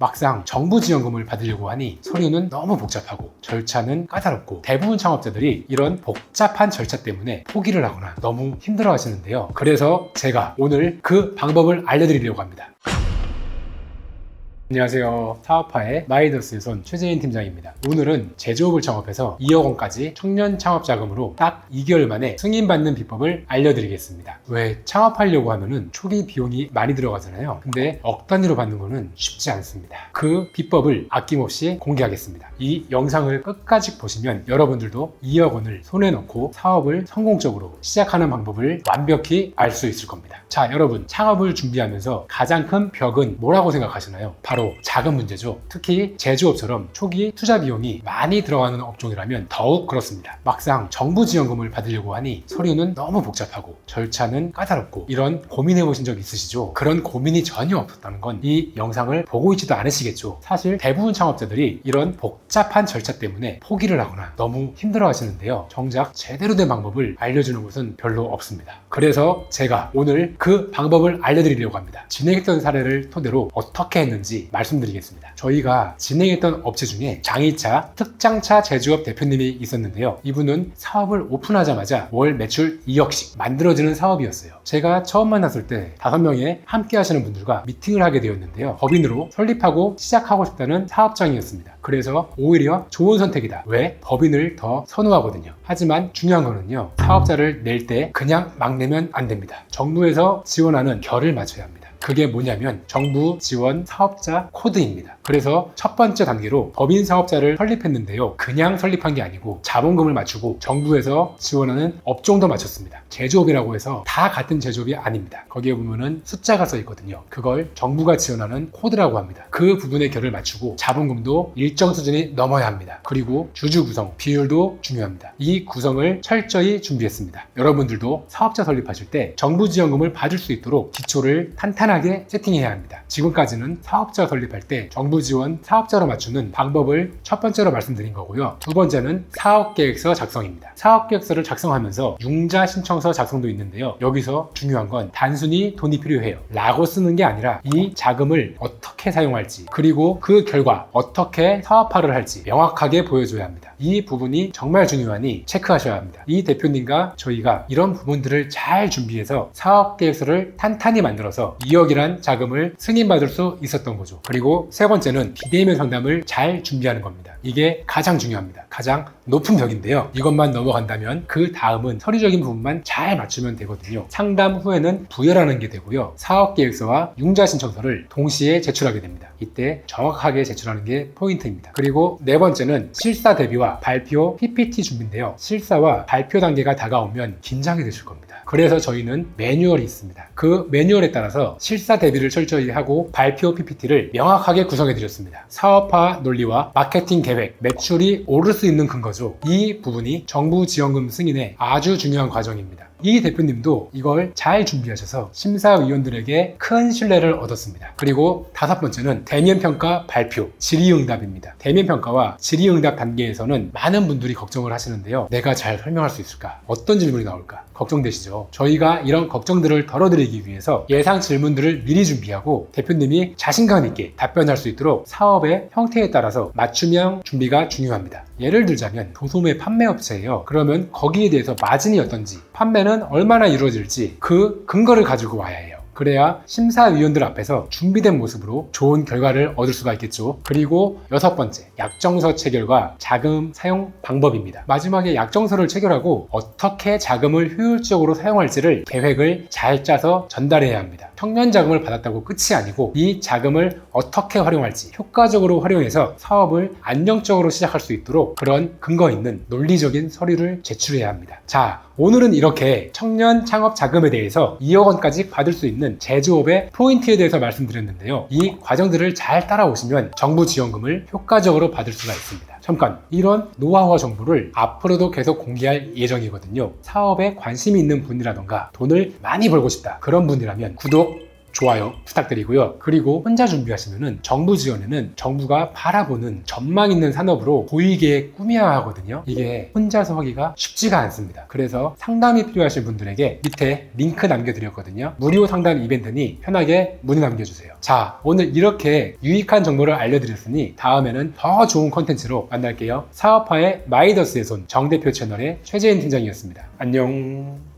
막상 정부 지원금을 받으려고 하니 서류는 너무 복잡하고 절차는 까다롭고 대부분 창업자들이 이런 복잡한 절차 때문에 포기를 하거나 너무 힘들어 하시는데요. 그래서 제가 오늘 그 방법을 알려드리려고 합니다. 안녕하세요. 사업파의 마이더스의 손 최재인 팀장입니다. 오늘은 제조업을 창업해서 2억 원까지 청년 창업 자금으로 딱 2개월 만에 승인받는 비법을 알려드리겠습니다. 왜 창업하려고 하면은 초기 비용이 많이 들어가잖아요. 근데 억 단위로 받는 거는 쉽지 않습니다. 그 비법을 아낌없이 공개하겠습니다. 이 영상을 끝까지 보시면 여러분들도 2억 원을 손에 넣고 사업을 성공적으로 시작하는 방법을 완벽히 알 수 있을 겁니다. 자, 여러분, 창업을 준비하면서 가장 큰 벽은 뭐라고 생각하시나요? 바로 자금 문제죠. 특히 제조업처럼 초기 투자 비용이 많이 들어가는 업종이라면 더욱 그렇습니다. 막상 정부 지원금을 받으려고 하니 서류는 너무 복잡하고 절차는 까다롭고 이런 고민해 보신 적 있으시죠? 그런 고민이 전혀 없었다는 건 이 영상을 보고 있지도 않으시겠죠. 사실 대부분 창업자들이 이런 복잡한 절차 때문에 포기를 하거나 너무 힘들어 하시는데요. 정작 제대로 된 방법을 알려주는 곳은 별로 없습니다. 그래서 제가 오늘 그 방법을 알려드리려고 합니다. 진행했던 사례를 토대로 어떻게 했는지 말씀드리겠습니다. 저희가 진행했던 업체 중에 장이차, 특장차 제조업 대표님이 있었는데요. 이분은 사업을 오픈하자마자 월 매출 2억씩 만들어지는 사업이었어요. 제가 처음 만났을 때 5명의 함께 하시는 분들과 미팅을 하게 되었는데요. 법인으로 설립하고 시작하고 싶다는 사업장이었습니다. 그래서 오히려 좋은 선택이다. 왜? 법인을 더 선호하거든요. 하지만 중요한 거는요. 사업자를 낼 때 그냥 막 내면 안 됩니다. 정부에서 지원하는 결을 맞춰야 합니다. 그게 뭐냐면 정부 지원 사업자 코드입니다. 그래서 첫 번째 단계로 법인 사업자를 설립했는데요. 그냥 설립한 게 아니고 자본금을 맞추고 정부에서 지원하는 업종도 맞췄습니다. 제조업이라고 해서 다 같은 제조업이 아닙니다. 거기에 보면은 숫자가 써 있거든요. 그걸 정부가 지원하는 코드라고 합니다. 그 부분의 결을 맞추고 자본금도 일정 수준이 넘어야 합니다. 그리고 주주 구성, 비율도 중요합니다. 이 구성을 철저히 준비했습니다. 여러분들도 사업자 설립하실 때 정부 지원금을 받을 수 있도록 기초를 탄탄하게 세팅해야 합니다. 지금까지는 사업자 설립할 때 정부 지원 사업자로 맞추는 방법을 첫 번째로 말씀드린 거고요. 두 번째는 사업계획서 작성입니다. 사업계획서를 작성하면서 융자 신청서 작성도 있는데요. 여기서 중요한 건 단순히 돈이 필요해요 라고 쓰는 게 아니라 이 자금을 어떻게 사용할지 그리고 그 결과 어떻게 사업화를 할지 명확하게 보여줘야 합니다. 이 부분이 정말 중요하니 체크하셔야 합니다. 이 대표님과 저희가 이런 부분들을 잘 준비해서 사업계획서를 탄탄히 만들어서 2억이란 자금을 승인받을 수 있었던 거죠. 그리고 세 번째는 비대면 상담을 잘 준비하는 겁니다. 이게 가장 중요합니다. 가장 높은 벽인데요. 이것만 넘어간다면 그 다음은 서류적인 부분만 잘 맞추면 되거든요. 상담 후에는 부여라는 게 되고요. 사업계획서와 융자 신청서를 동시에 제출하게 됩니다. 이때 정확하게 제출하는 게 포인트입니다. 그리고 네 번째는 실사 대비와 발표 PPT 준비인데요. 실사와 발표 단계가 다가오면 긴장이 되실 겁니다. 그래서 저희는 매뉴얼이 있습니다. 그 매뉴얼에 따라서 실사 대비를 철저히 하고 발표 PPT를 명확하게 구성해 드렸습니다. 사업화 논리와 마케팅 계획, 매출이 오를 수 있는 근거죠. 이 부분이 정부 지원금 승인의 아주 중요한 과정입니다. 이 대표님도 이걸 잘 준비하셔서 심사위원들에게 큰 신뢰를 얻었습니다. 그리고 다섯 번째는 대면평가 발표, 질의응답입니다. 대면평가와 질의응답 단계에서는 많은 분들이 걱정을 하시는데요. 내가 잘 설명할 수 있을까? 어떤 질문이 나올까? 걱정되시죠? 저희가 이런 걱정들을 덜어드리기 위해서 예상 질문들을 미리 준비하고 대표님이 자신감 있게 답변할 수 있도록 사업의 형태에 따라서 맞춤형 준비가 중요합니다. 예를 들자면 도소매 판매업체예요. 그러면 거기에 대해서 마진이 어떤지, 판매는 얼마나 이루어질지 그 근거를 가지고 와야 해요. 그래야 심사위원들 앞에서 준비된 모습으로 좋은 결과를 얻을 수가 있겠죠. 그리고 여섯 번째, 약정서 체결과 자금 사용 방법입니다. 마지막에 약정서를 체결하고 어떻게 자금을 효율적으로 사용할지를 계획을 잘 짜서 전달해야 합니다. 청년 자금을 받았다고 끝이 아니고 이 자금을 어떻게 활용할지 효과적으로 활용해서 사업을 안정적으로 시작할 수 있도록 그런 근거 있는 논리적인 서류를 제출해야 합니다. 자, 오늘은 이렇게 청년 창업 자금에 대해서 2억 원까지 받을 수 있는 제조업의 포인트에 대해서 말씀드렸는데요. 이 과정들을 잘 따라오시면 정부 지원금을 효과적으로 받을 수가 있습니다. 잠깐, 이런 노하우와 정보를 앞으로도 계속 공개할 예정이거든요. 사업에 관심이 있는 분이라던가 돈을 많이 벌고 싶다 그런 분이라면 구독, 좋아요 부탁드리고요. 그리고 혼자 준비하시면은 정부 지원에는 정부가 바라보는 전망 있는 산업으로 보이게 꾸며야 하거든요. 이게 혼자서 하기가 쉽지가 않습니다. 그래서 상담이 필요하신 분들에게 밑에 링크 남겨드렸거든요. 무료 상담 이벤트니 편하게 문의 남겨주세요. 자, 오늘 이렇게 유익한 정보를 알려드렸으니 다음에는 더 좋은 컨텐츠로 만날게요. 사업화의 마이더스의 손 정대표 채널의 최재인 팀장이었습니다. 안녕.